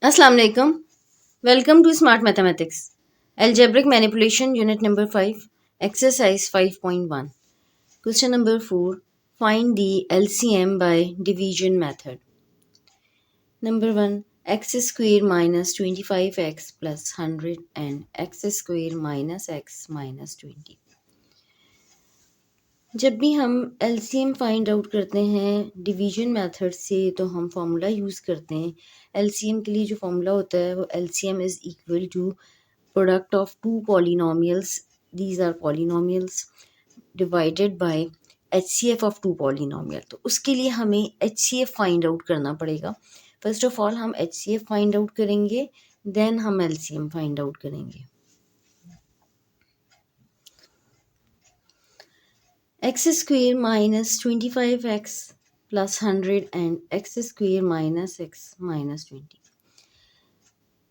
Assalamu alaikum. Welcome to Smart Mathematics. Algebraic Manipulation Unit number 5, Exercise 5.1. Question number 4. Find the LCM by division method. Number 1. X square minus 25x plus 100 and x square minus x minus 20. जब भी हम LCM find out करते हैं division method से तो हम formula use करते हैं। एलसीएम के लिए जो फार्मूला होता है वो LCM is equal to product of two polynomials, these are polynomials, divided by HCF of two polynomial. तो उसके लिए हमें एचसीएफ फाइंड आउट करना पड़ेगा। फर्स्ट ऑफ ऑल हम एचसीएफ फाइंड आउट करेंगे, देन हम एलसीएम फाइंड आउट करेंगे। x square minus 25x plus 100 and x square minus x minus 20.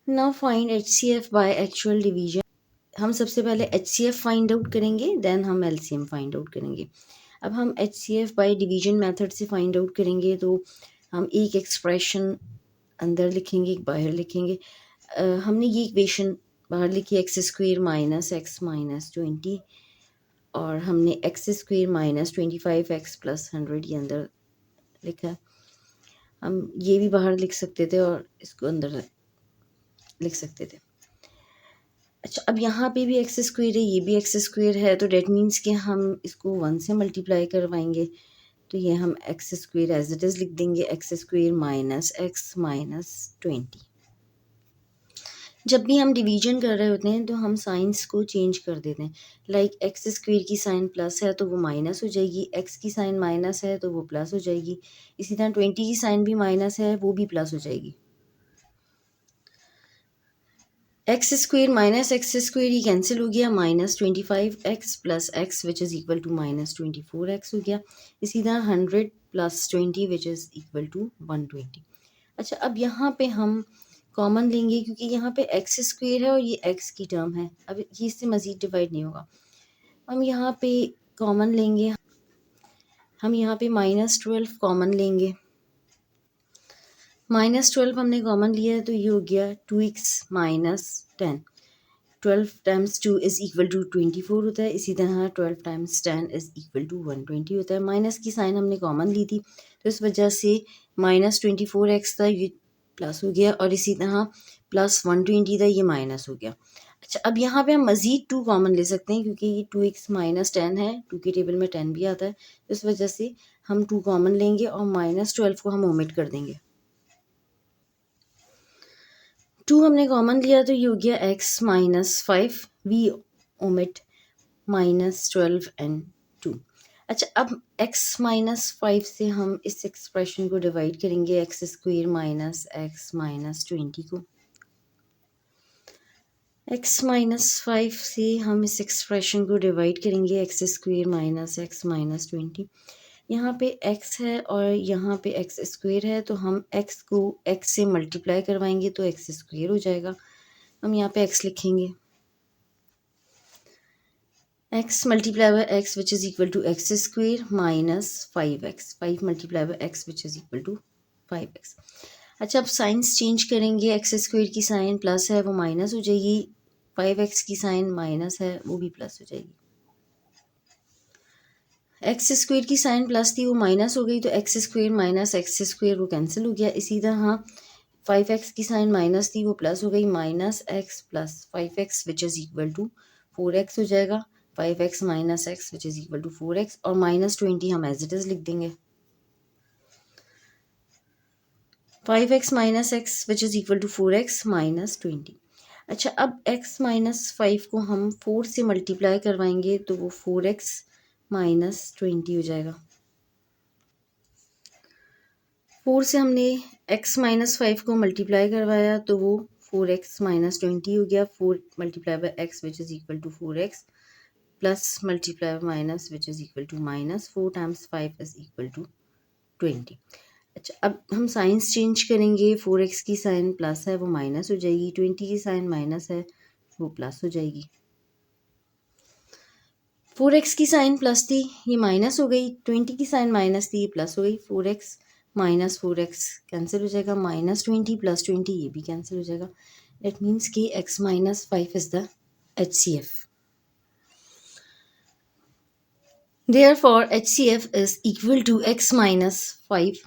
Now find HCF by actual division. हम सबसे पहले HCF फाइंड आउट करेंगे, देन हम LCM find out करेंगे। अब हम HCF बाय डिवीजन मेथड से फाइंड आउट करेंगे तो हम एक एक्सप्रेशन अंदर लिखेंगे, एक बाहर लिखेंगे। हमने ये इक्वेशन बाहर लिखी x square minus x minus 20 और हमने x square minus 25x plus 100 ये अंदर लिखा है। हम ये भी बाहर लिख सकते थे और इसको अंदर लिख सकते थे। अच्छा, अब यहाँ पे भी एक्स स्क्वेयर है, ये भी एक्स स्क्वेयर है, तो डेट मीन्स कि हम इसको 1 से मल्टीप्लाई करवाएंगे। तो ये हम x square as it is लिख देंगे, x square minus x minus 20। जब भी हम डिवीजन कर रहे होते हैं तो हम साइंस को चेंज कर देते हैं। लाइक एक्स स्क्वेयर की साइन प्लस है तो वो माइनस हो जाएगी, एक्स की साइन माइनस है तो वो प्लस हो जाएगी। इसी तरह 20 की साइन भी माइनस है, वो भी प्लस हो जाएगी। X square minus x square ही कैंसिल हो गया, minus 25x plus x which is equal to minus 24x हो गया। इसी तरह 100 plus 20 which is equal to 120। अच्छा, अब यहाँ पे हम कॉमन लेंगे क्योंकि यहाँ पे एक्स स्क्वेयर है और ये एक्स की टर्म है। अब ये इससे मज़ीद डिवाइड नहीं होगा। हम यहाँ पे कॉमन लेंगे, हम यहाँ पे -12 कॉमन लेंगे। -12 हमने कॉमन लिया है तो ये हो गया 2x minus 10। 12 times 2 is equal to 24 होता है। इसी तरह 12 टाइम्स 10 इज़ इक्वल टू 120 होता है। माइनस की साइन हमने कॉमन ली थी तो इस वजह से -24x था, ये प्लस हो गया, और इसी तरह प्लस 120 था, ये माइनस हो गया। अच्छा, अब यहाँ पे हम मज़ीद 2 कॉमन ले सकते हैं क्योंकि ये 2x माइनस 10 है, 2 के टेबल में 10 भी आता है, तो इस वजह से हम 2 कॉमन लेंगे और -12 को हम ओमिट कर देंगे। 2 हमने कॉमन लिया तो ये हो गया x माइनस 5, वी ओमिट -12 एंड 2। अच्छा, अब x माइनस 5 से हम इस एक्सप्रेशन को डिवाइड करेंगे, x square minus x minus 20 को। x माइनस 5 से हम इस एक्सप्रेशन को डिवाइड करेंगे, x square minus x minus 20। यहाँ पे x है और यहाँ पे एक्स स्क्वेयर है, तो हम x को x से मल्टीप्लाई करवाएंगे तो एक्स स्क्वेयर हो जाएगा। हम यहाँ पे x लिखेंगे, x multiply by x which is equal to x square minus 5x, 5 multiply by x which is equal to 5x। अच्छा, अब साइंस चेंज करेंगे, एक्स स्क्वेयर की साइन प्लस है वो माइनस हो जाएगी, 5x की साइन माइनस है वो भी प्लस हो जाएगी। एक्स स्क्वेयर की साइन प्लस थी वो माइनस हो गई, तो x square minus x square वो कैंसिल हो गया। इसी तरह 5x की साइन माइनस थी वो प्लस हो गई, minus x plus 5x which is equal to 4x हो जाएगा। 5x minus x which is equal to 4x और -20 हम एज इट इज़ लिख देंगे। 5x minus x which is equal to 4x minus 20। अच्छा, अब x माइनस 5 को हम 4 से मल्टीप्लाई करवाएंगे तो वो 4x माइनस 20 हो जाएगा। 4 से हमने x माइनस 5 को मल्टीप्लाई करवाया तो वो 4x माइनस 20 हो गया। 4 multiply by x which is equal to 4x plus multiply minus which is equal to minus 4 times 5 is equal to 20। अच्छा, अब हम साइंस चेंज करेंगे, 4x की साइन प्लस है वो माइनस हो जाएगी, 20 की साइन माइनस है वो प्लस हो जाएगी। 4x की साइन प्लस थी ये माइनस हो गई, 20 की साइन माइनस थी ये प्लस हो गई। 4x माइनस 4x कैंसिल हो जाएगा, -20 + 20 ये भी कैंसिल हो जाएगा. That means कि x - 5 is the HCF. Therefore HCF is equal to x - 5.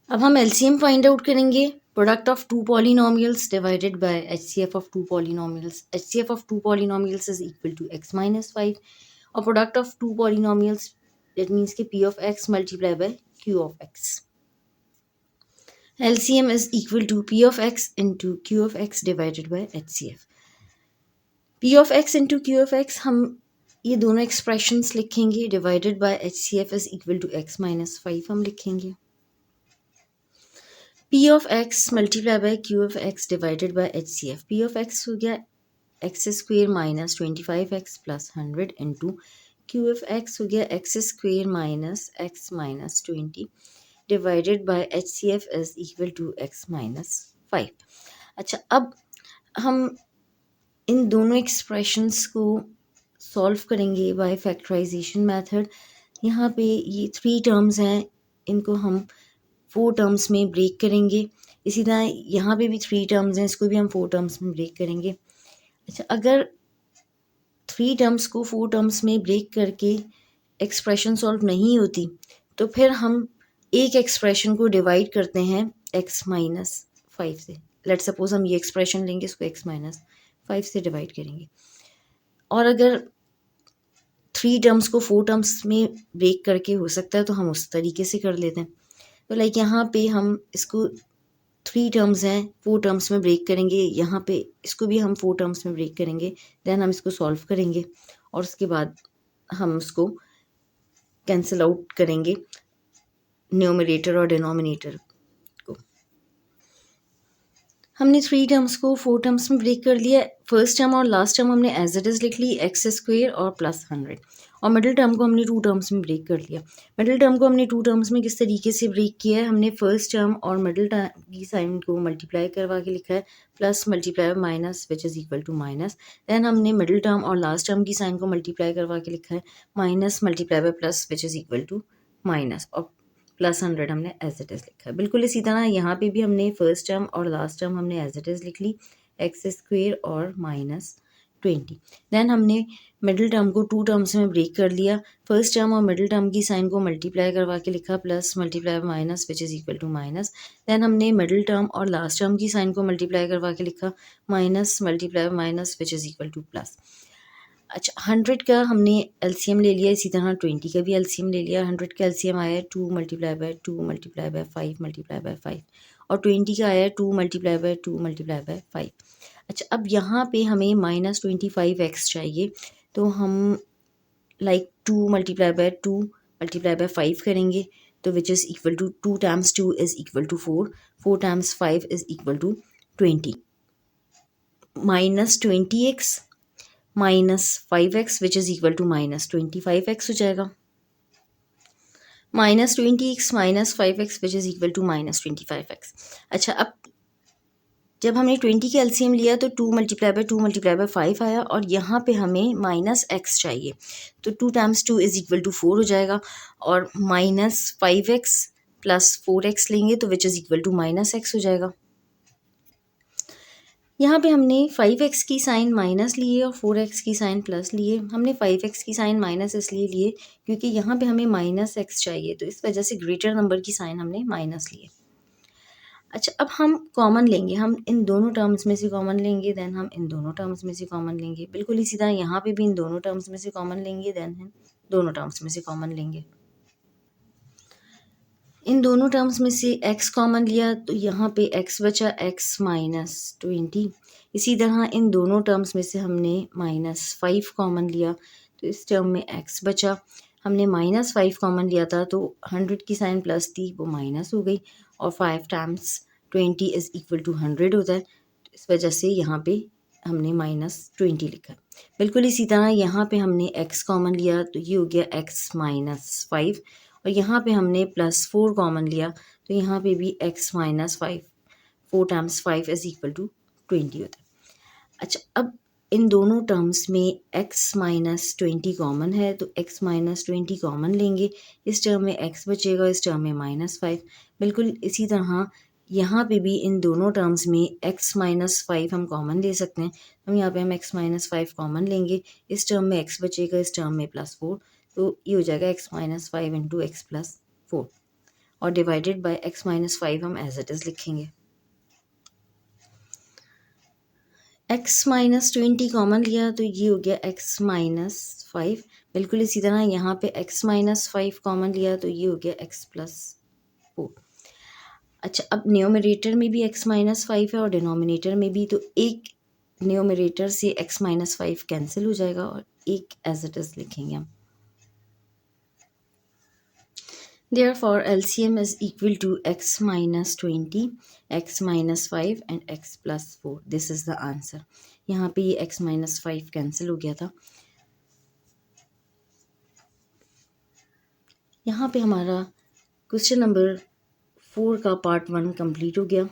अब हम LCM फाइंड आउट करेंगे. Product of two polynomials divided by HCF of two polynomials. HCF of two polynomials is equal to x - 5 और product of two polynomials that means कि P of x multiply by Q of x. LCM is equal to P of x into Q of x divided by HCF. P of x into Q of x हम ये दोनों expressions लिखेंगे. Divided by HCF is equal to x - 5 हम लिखेंगे. P of x multiply by Q of x divided by HCF. P of x हो गया x square minus 25x plus 100 into Q of x हो गया x square minus x minus 20 divided by HCF is equal to x - 5. अच्छा, अब हम इन दोनों expressions को solve करेंगे बाय फैक्टराइजेशन मेथड. यहाँ पे ये 3 टर्म्स हैं, इनको हम 4 टर्म्स में ब्रेक करेंगे. इसी तरह यहाँ पे भी 3 टर्म्स हैं, इसको भी हम 4 टर्म्स में ब्रेक करेंगे. अच्छा, अगर 3 टर्म्स को 4 टर्म्स में ब्रेक करके एक्सप्रेशन सॉल्व नहीं होती तो फिर हम एक एक्सप्रेशन को डिवाइड करते हैं x - 5 से. लेट सपोज हम ये एक्सप्रेशन लेंगे, इसको x - 5 से डिवाइड करेंगे. और अगर 3 टर्म्स को 4 टर्म्स में ब्रेक करके हो सकता है तो हम उस तरीके से कर लेते हैं. तो लाइक यहाँ पे हम इसको 3 टर्म्स हैं, 4 टर्म्स में ब्रेक करेंगे. यहाँ पे इसको भी हम 4 टर्म्स में ब्रेक करेंगे. देन हम इसको सॉल्व करेंगे और उसके बाद हम उसको कैंसिल आउट करेंगे न्यूमरेटर और डिनोमिनेटर को. हमने 3 टर्म्स को 4 टर्म्स में ब्रेक कर लिया. फर्स्ट टर्म और लास्ट टर्म हमने एज इट इज़ लिख ली x स्क्वेयर और प्लस 100. और मिडिल टर्म को हमने 2 टर्म्स में ब्रेक कर लिया. मिडिल टर्म को हमने 2 टर्म्स में किस तरीके से ब्रेक किया है, हमने फर्स्ट टर्म और मिडिल टर्म की साइन को मल्टीप्लाई करवा के लिखा है plus multiply minus which is equal to minus. Then हमने मिडिल टर्म और लास्ट टर्म की साइन को मल्टीप्लाई करवा के लिखा है minus multiply by plus which is equal to minus और प्लस 100 हमने एज इट इज़ लिखा है. बिल्कुल इसी तरह यहाँ पे भी हमने फर्स्ट टर्म और लास्ट टर्म हमने एज इट इज़ लिख ली x स्क्वेयर और -20. देन हमने मिडिल टर्म को 2 टर्म्स में ब्रेक कर लिया. फर्स्ट टर्म और मिडिल टर्म की साइन को मल्टीप्लाई करवा के लिखा plus multiply minus which is equal to minus. Then हमने मिडिल टर्म और लास्ट टर्म की साइन को मल्टीप्लाई करवा के लिखा minus multiply minus which is equal to plus. अच्छा, 100 का हमने LCM ले लिया, इसी तरह 20 का भी LCM ले लिया. 100 का LCM आया 2 multiply by 2 multiply by 5 multiply by 5 और 20 का आया 2 मल्टीप्लाई बाय 2 मल्टीप्लाई बाय 5. अच्छा, अब यहाँ पे हमें -25x चाहिए तो हम like 2 multiply by 2 multiply by 5 करेंगे तो which is equal to 2 times 2 is equal to 4, 4 times 5 is equal to 20. -20x -5x which is equal to -25x हो जाएगा. -20x -5x which is equal to -25x. अच्छा, अब जब हमने 20 का LCM लिया तो 2 मल्टीप्लाई बाय 2 मल्टीप्लाई बाय 5 आया और यहाँ पे हमें -x चाहिए तो 2 टाइम्स 2 इज़ इक्वल टू 4 हो जाएगा और -5x प्लस 4x लेंगे तो which is equal to -x हो जाएगा. यहाँ पे हमने 5x की साइन माइनस लिए और 4x की साइन प्लस लिए. हमने 5x की साइन माइनस इसलिए लिए क्योंकि यहाँ पे हमें -x चाहिए तो इस वजह से ग्रेटर नंबर की साइन हमने माइनस लिए. अच्छा, अब हम कॉमन लेंगे, हम इन दोनों टर्म्स में से कॉमन लेंगे, देन हम इन दोनों टर्म्स में से कॉमन लेंगे. बिल्कुल इसी तरह यहाँ पे भी इन दोनों टर्म्स में से कॉमन लेंगे, देन हम दोनों टर्म्स में से कॉमन लेंगे. इन दोनों टर्म्स में से x कॉमन लिया तो यहाँ पे x बचा x -20. इसी तरह इन दोनों टर्म्स में से हमने -5 कॉमन लिया तो इस टर्म में x बचा. हमने -5 कॉमन लिया था तो 100 की साइन प्लस थी वो माइनस हो गई और 5 टाइम्स 20 इज़ इक्वल टू 100 होता है तो इस वजह से यहाँ पे हमने -20 लिखा. बिल्कुल इसी तरह यहाँ पे हमने x कॉमन लिया तो ये हो गया x -5 और यहाँ पे हमने +4 कॉमन लिया तो यहाँ पे भी x -5 4 times 5 is equal to 20 होता है. अच्छा, अब इन दोनों टर्म्स में x माइनस 20 कॉमन है, तो x माइनस 20 कॉमन लेंगे, इस टर्म में x बचेगा, इस टर्म में -5। बिल्कुल इसी तरह यहाँ पे भी इन दोनों टर्म्स में x माइनस 5 हम कॉमन ले सकते हैं। हम यहाँ पे हम x माइनस 5 कॉमन लेंगे, इस टर्म में x बचेगा, इस टर्म में +4, तो ये हो जाएगा x minus 5 into x plus 4 और डिवाइडेड बाय x माइनस 5 हम एज इट इज़ लिखेंगे। x माइनस 20 कॉमन लिया तो ये हो गया x माइनस 5। बिल्कुल इसी तरह यहाँ पे x माइनस 5 कॉमन लिया तो ये हो गया x प्लस 4। अच्छा, अब न्यूमरेटर में भी x माइनस 5 है और डिनोमिनेटर में भी, तो एक न्यूमरेटर से x माइनस 5 कैंसिल हो जाएगा और एक एज इट इज़ लिखेंगे हम। Therefore, LCM is equal to x minus 20, x minus 5 and x plus 4. This is the answer. यहाँ पे ये x minus 5 कैंसिल हो गया था। यहाँ पे हमारा क्वेश्चन नंबर 4 का पार्ट 1 कंप्लीट हो गया।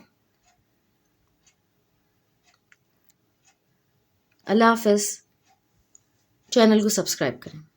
अल्लाह हाफ़िज़। चैनल को सब्सक्राइब करें।